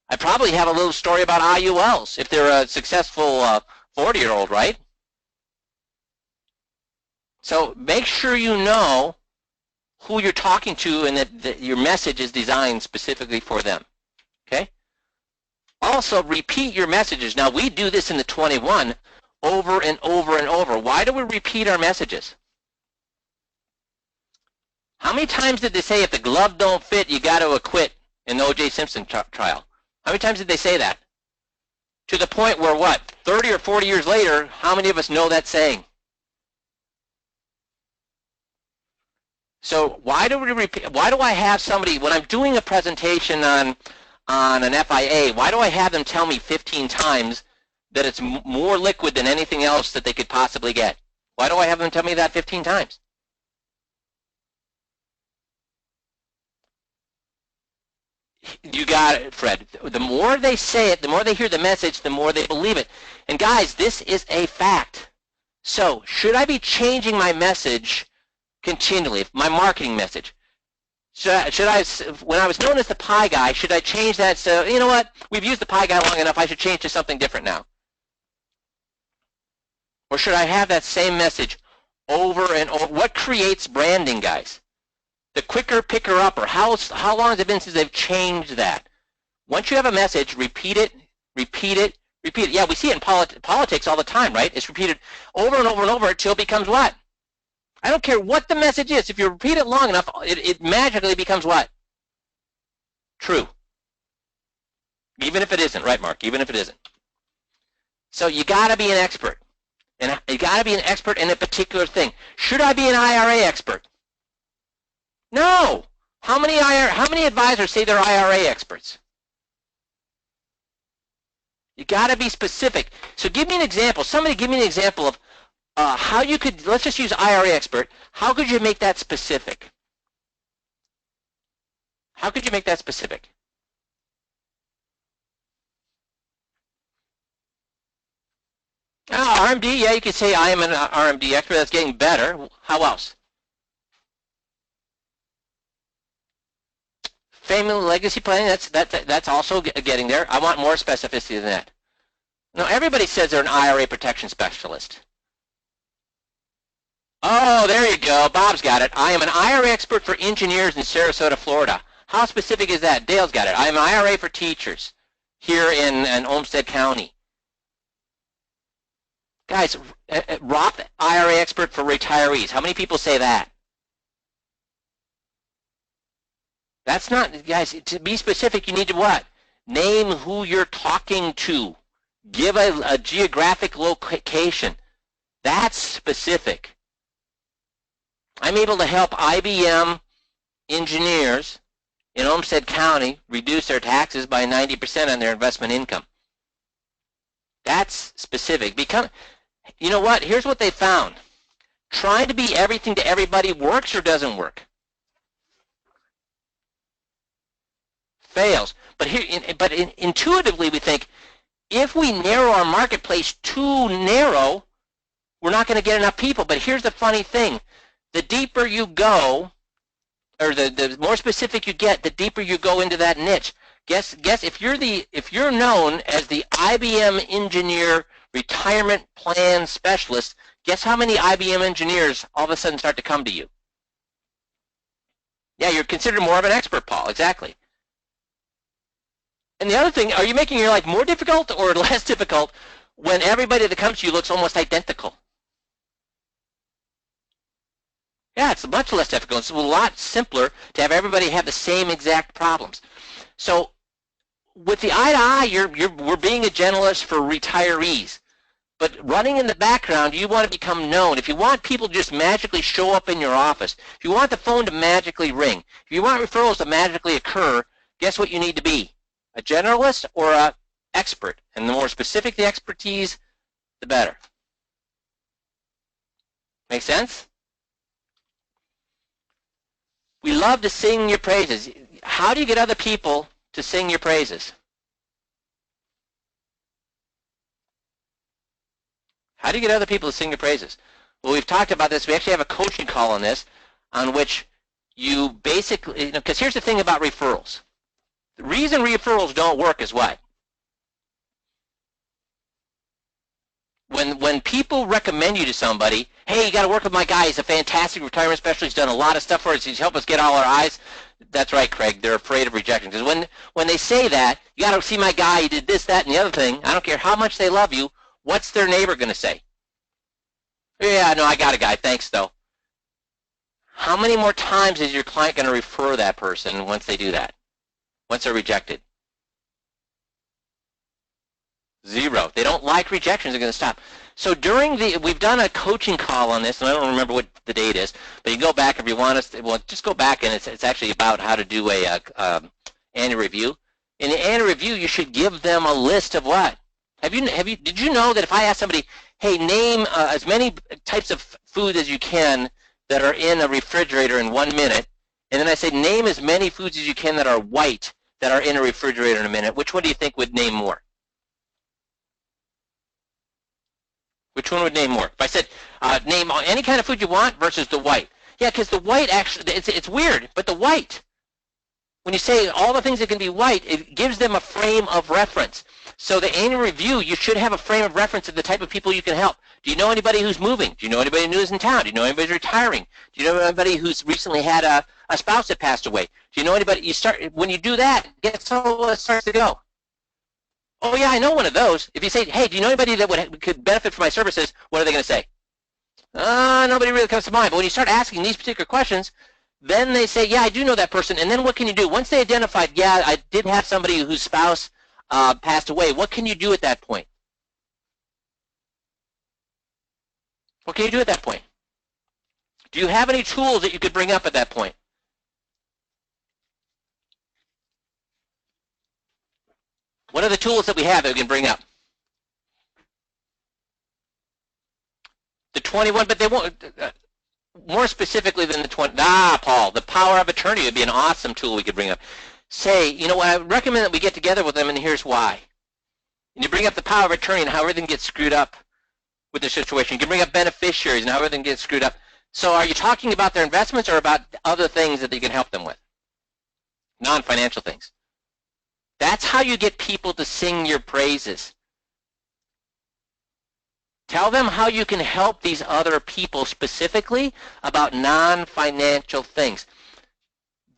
I probably have a little story about IULs if they're a successful 40-year-old, right? So make sure you know who you're talking to and that your message is designed specifically for them, okay? Also, repeat your messages. Now, we do this in the 21 over and over and over. Why do we repeat our messages? How many times did they say if the glove don't fit, you got to acquit in the O.J. Simpson trial? How many times did they say that? To the point where what, 30 or 40 years later, how many of us know that saying? So why do I have somebody, when I'm doing a presentation on an FIA, why do I have them tell me 15 times that it's more liquid than anything else that they could possibly get? Why do I have them tell me that 15 times? You got it, Fred. The more they say it, the more they hear the message, the more they believe it. And guys, this is a fact. So should I be changing my message continually, my marketing message? Should I, when I was known as the pie guy, should I change that? So, you know what? We've used the pie guy long enough. I should change to something different now. Or should I have that same message over and over? What creates branding, guys? The quicker picker upper. How long has it been since they've changed that? Once you have a message, repeat it, repeat it, repeat it. Yeah, we see it in politics all the time, right? It's repeated over and over and over until it becomes what? I don't care what the message is. If you repeat it long enough, it magically becomes what? True. Even if it isn't, right, Mark? Even if it isn't. So you got to be an expert. And you got to be an expert in a particular thing. Should I be an IRA expert? No. How many advisors say they're IRA experts? You got to be specific. So give me an example. Somebody give me an example of how you could, let's just use IRA expert. How could you make that specific? How could you make that specific? RMD, yeah, you could say I am an RMD expert. That's getting better. How else? Family legacy planning, that's also getting there. I want more specificity than that. No, everybody says they're an IRA protection specialist. Oh, there you go. Bob's got it. I am an IRA expert for engineers in Sarasota, Florida. How specific is that? Dale's got it. I am an IRA for teachers here in Olmsted County. Guys, Roth IRA expert for retirees. How many people say that? That's not, guys, to be specific, you need to what? Name who you're talking to. Give a geographic location. That's specific. I'm able to help IBM engineers in Olmsted County reduce their taxes by 90% on their investment income. That's specific. You know what? Here's what they found. Trying to be everything to everybody works or doesn't work? Fails. But intuitively we think if we narrow our marketplace too narrow, we're not going to get enough people. But here's the funny thing. The deeper you go, or the more specific you get, the deeper you go into that niche. Guess if you're known as the IBM engineer retirement plan specialist, guess how many IBM engineers all of a sudden start to come to you? Yeah, you're considered more of an expert, Paul. Exactly. And the other thing, are you making your life more difficult or less difficult when everybody that comes to you looks almost identical? Yeah, it's much less difficult. It's a lot simpler to have everybody have the same exact problems. So with the eye-to-eye, we're being a generalist for retirees. But running in the background, you want to become known. If you want people to just magically show up in your office, if you want the phone to magically ring, if you want referrals to magically occur, guess what you need to be? A generalist or an expert. And the more specific the expertise, the better. Make sense? We love to sing your praises. How do you get other people to sing your praises? How do you get other people to sing your praises? Well, we've talked about this. We actually have a coaching call on this, on which you basically, because here's the thing about referrals. The reason referrals don't work is what? When people recommend you to somebody, hey, you got to work with my guy. He's a fantastic retirement specialist. He's done a lot of stuff for us. He's helped us get all our eyes. That's right, Craig. They're afraid of rejection. Because when they say that, you got to see my guy. He did this, that, and the other thing. I don't care how much they love you. What's their neighbor going to say? Yeah, no, I got a guy. Thanks, though. How many more times is your client going to refer that person once they do that? Once they're rejected? Zero. They don't like rejections. They're going to stop. So we've done a coaching call on this, and I don't remember what the date is, but you can go back if you want us to, well, just go back, and it's actually about how to do a annual review. In the annual review, you should give them a list of what? Did you know that if I ask somebody, hey, name as many types of food as you can that are in a refrigerator in 1 minute, and then I say name as many foods as you can that are white that are in a refrigerator in a minute, which one do you think would name more? Which one would name more? If I said name any kind of food you want versus the white. Yeah, because the white actually, it's weird, but the white, when you say all the things that can be white, it gives them a frame of reference. So the annual review, you should have a frame of reference of the type of people you can help. Do you know anybody who's moving? Do you know anybody new is in town? Do you know anybody who's retiring? Do you know anybody who's recently had a spouse that passed away? Do you know anybody? When you do that, guess how it starts to go? Oh yeah, I know one of those. If you say, hey, do you know anybody that could benefit from my services? What are they going to say? Nobody really comes to mind. But when you start asking these particular questions, then they say, yeah, I do know that person. And then what can you do? Once they identified, yeah, I did have somebody whose spouse passed away, what can you do at that point? What can you do at that point? Do you have any tools that you could bring up at that point? What are the tools that we have that we can bring up? The 21, but they won't, more specifically than the 20, Paul, the power of attorney would be an awesome tool we could bring up. Say, you know what, I recommend that we get together with them, and here's why. And you bring up the power of attorney and how everything gets screwed up with the situation. You can bring up beneficiaries and how everything gets screwed up. So are you talking about their investments or about other things that you can help them with? Non-financial things. That's how you get people to sing your praises. Tell them how you can help these other people specifically about non-financial things.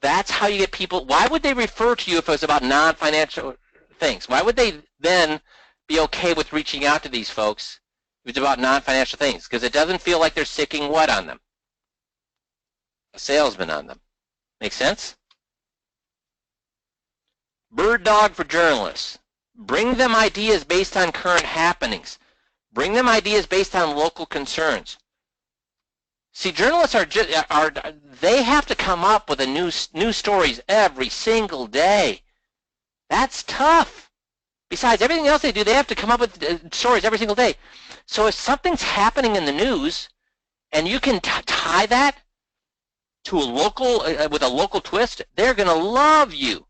That's how you get people. Why would they refer to you if it was about non-financial things? Why would they then be okay with reaching out to these folks if it's about non-financial things? Because it doesn't feel like they're sicking what on them? A salesman on them. Make sense? Bird dog for journalists. Bring them ideas based on current happenings. Bring them ideas based on local concerns. See, journalists they have to come up with new stories every single day. That's tough. Besides everything else they do, they have to come up with stories every single day. So if something's happening in the news, and you can tie that to a local with a local twist, they're going to love you.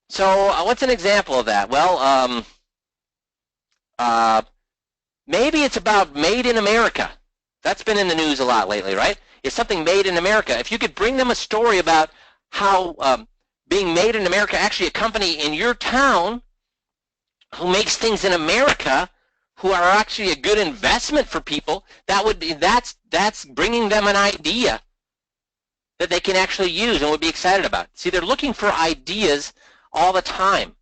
So what's an example of that? Well, maybe it's about made in America. That's been in the news a lot lately, right? It's something made in America. If you could bring them a story about how being made in America, actually a company in your town who makes things in America, who are actually a good investment for people, that's bringing them an idea that they can actually use and would be excited about. See, they're looking for ideas all the time.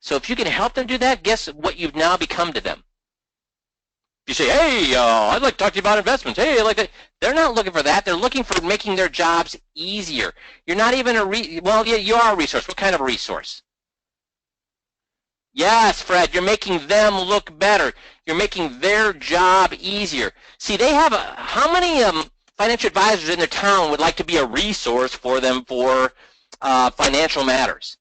So if you can help them do that, guess what you've now become to them? You say, hey, I'd like to talk to you about investments. Hey, I like that. They're not looking for that. They're looking for making their jobs easier. You're not even well, yeah, you are a resource. What kind of a resource? Yes, Fred, you're making them look better. You're making their job easier. See, they have how many financial advisors in their town would like to be a resource for them for financial matters?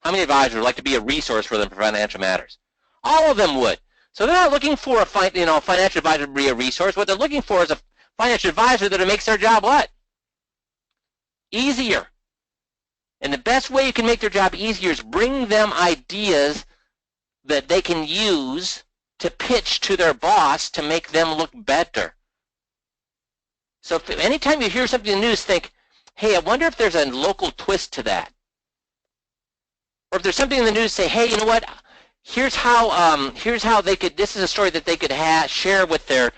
How many advisors would like to be a resource for them for financial matters? All of them would. So they're not looking for a financial advisor to be a resource. What they're looking for is a financial advisor that makes their job what? Easier. And the best way you can make their job easier is bring them ideas that they can use to pitch to their boss to make them look better. So if anytime you hear something in the news, think, hey, I wonder if there's a local twist to that. Or if there's something in the news, say, hey, you know what? Here's how they could. This is a story that they could share with their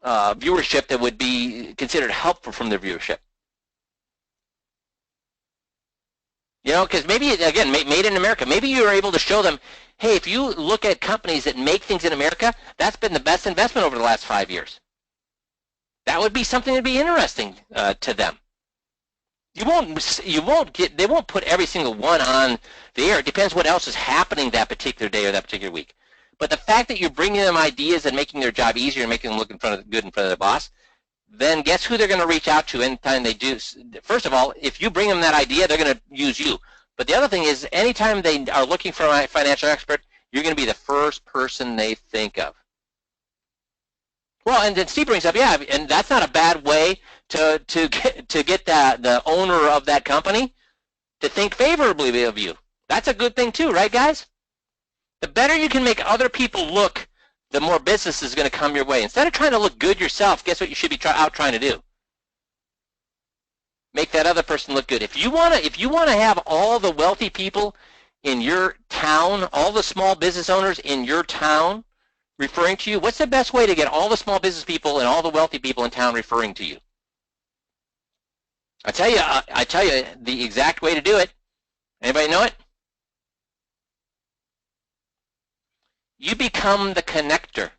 viewership that would be considered helpful from their viewership. You know, because maybe again, made in America. Maybe you are able to show them, hey, if you look at companies that make things in America, that's been the best investment over the last 5 years. That would be something that'd be interesting to them. They won't put every single one on the air. It depends what else is happening that particular day or that particular week. But the fact that you're bringing them ideas and making their job easier and making them look good in front of their boss, then guess who they're going to reach out to anytime they do. First of all, if you bring them that idea, they're going to use you. But the other thing is, anytime they are looking for a financial expert, you're going to be the first person they think of. Well, and then Steve brings up, yeah, and that's not a bad way to get the owner of that company to think favorably of you. That's a good thing too, right, guys? The better you can make other people look, the more business is going to come your way. Instead of trying to look good yourself, guess what you should be out trying to do? Make that other person look good. If you want to have all the wealthy people in your town, all the small business owners in your town referring to you, what's the best way to get all the small business people and all the wealthy people in town referring to you? I tell you the exact way to do it. Anybody know it? You become the connector.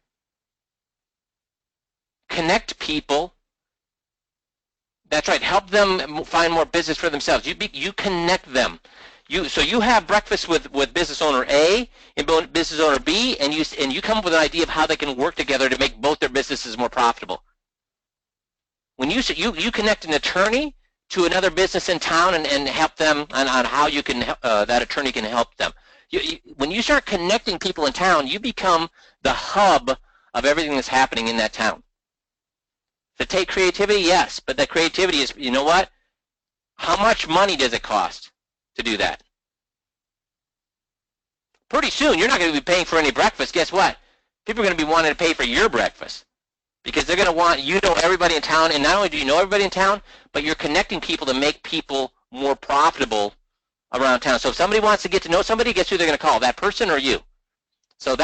Connect people. That's right. Help them find more business for themselves. You connect them. So you have breakfast with business owner A and business owner B, and you come up with an idea of how they can work together to make both their businesses more profitable. When you connect an attorney to another business in town and help them on how you can that attorney can help them. When you start connecting people in town, you become the hub of everything that's happening in that town. To take creativity, yes, but that creativity is, you know what? How much money does it cost to do that? Pretty soon, you're not going to be paying for any breakfast. Guess what? People are going to be wanting to pay for your breakfast because they're going to want you to know everybody in town, and not only do you know everybody in town, but you're connecting people to make people more profitable around town. So if somebody wants to get to know somebody, guess who they're going to call, that person or you? So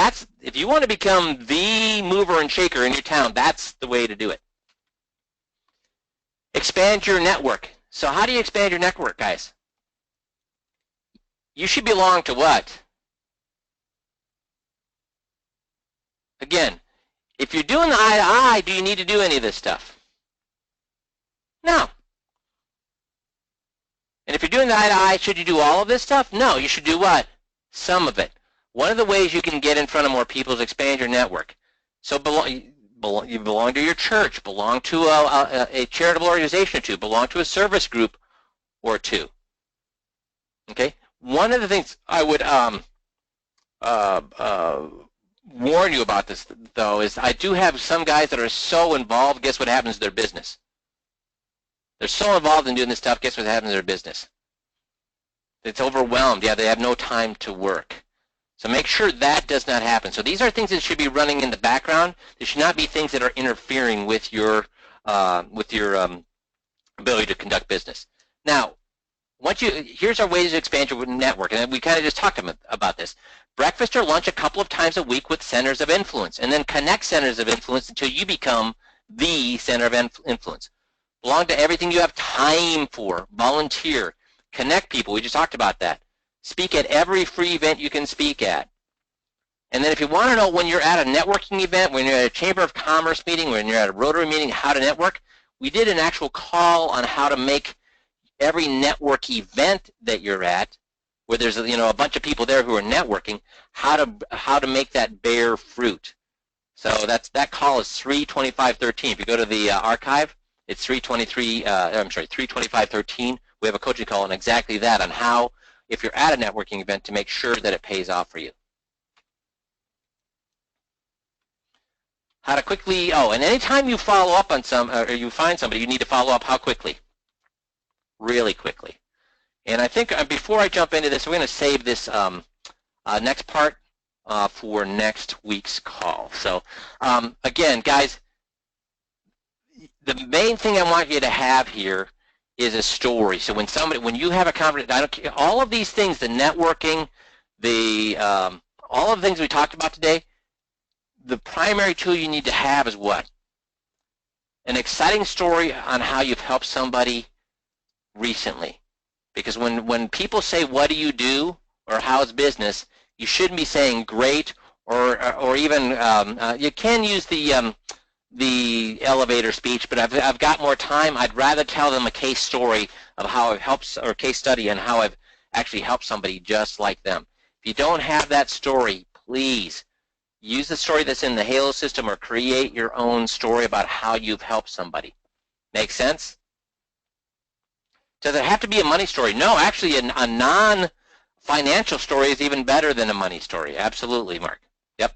if you want to become the mover and shaker in your town, that's the way to do it. Expand your network. So how do you expand your network, guys? You should belong to what? Again, if you're doing the eye to eye, do you need to do any of this stuff? No. And if you're doing the eye to eye, should you do all of this stuff? No, you should do what? Some of it. One of the ways you can get in front of more people is expand your network. So you belong to your church, belong to a charitable organization or two, belong to a service group or two. Okay? One of the things I would warn you about this, though, is I do have some guys that are so involved, guess what happens to their business? They're so involved in doing this stuff, guess what happens to their business? It's overwhelmed. Yeah, they have no time to work. So make sure that does not happen. So these are things that should be running in the background. They should not be things that are interfering with your ability to conduct business. Now, here's our ways to expand your network, and we kind of just talked about this. Breakfast or lunch a couple of times a week with centers of influence, and then connect centers of influence until you become the center of influence. Belong to everything you have time for. Volunteer. Connect people. We just talked about that. Speak at every free event you can speak at. And then if you want to know when you're at a networking event, when you're at a Chamber of Commerce meeting, when you're at a Rotary meeting, how to network, we did an actual call on how to make every network event that you're at, where there's a bunch of people there who are networking, how to make that bear fruit. So that call is 32513. If you go to the archive, it's 32513. We have a coaching call on exactly that, on how, if you're at a networking event, to make sure that it pays off for you. How to quickly, and anytime you follow up on or you find somebody, you need to follow up how quickly? Really quickly. And I think before I jump into this, we're going to save this next part for next week's call. So again, guys, the main thing I want you to have here is a story. So when you have a conversation, I don't care, all of these things, the networking, all of the things we talked about today, the primary tool you need to have is what? An exciting story on how you've helped somebody recently. Because when people say, what do you do, or how's business, you shouldn't be saying great, or even, you can use the elevator speech, but I've got more time. I'd rather tell them a case story of how I've helped, or case study on how I've actually helped somebody just like them. If you don't have that story, please use the story that's in the Halo system or create your own story about how you've helped somebody. Make sense? Does it have to be a money story? No, actually a non-financial story is even better than a money story. Absolutely, Mark. Yep.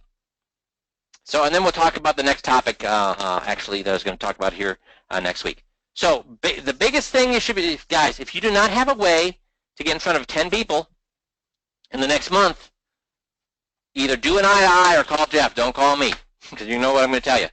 So, and then we'll talk about the next topic, actually, that I was going to talk about here next week. So, the biggest thing you should be, guys, if you do not have a way to get in front of 10 people in the next month, either do an eye-to-eye or call Jeff. Don't call me, because you know what I'm going to tell you.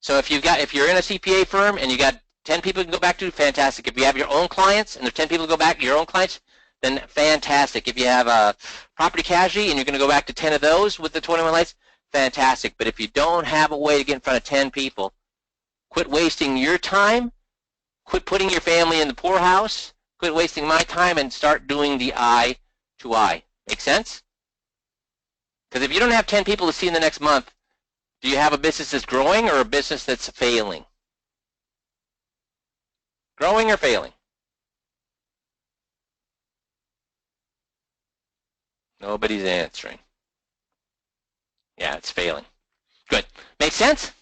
So if you're in a CPA firm and you got 10 people you can go back to, fantastic. If you have your own clients and there's 10 people to go back to your own clients, then fantastic. If you have a property casualty and you're going to go back to 10 of those with the 21 lights, fantastic. But if you don't have a way to get in front of 10 people, quit wasting your time, quit putting your family in the poorhouse, quit wasting my time, and start doing the eye-to-eye. Make sense? Because if you don't have 10 people to see in the next month, do you have a business that's growing or a business that's failing? Growing or failing? Nobody's answering. Yeah, it's failing. Good. Makes sense?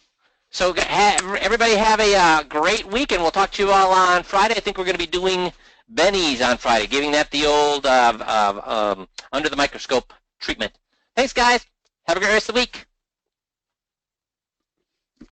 So everybody have a great week, and we'll talk to you all on Friday. I think we're going to be doing Benny's on Friday, giving that the old under the microscope treatment. Thanks, guys. Have a great rest of the week.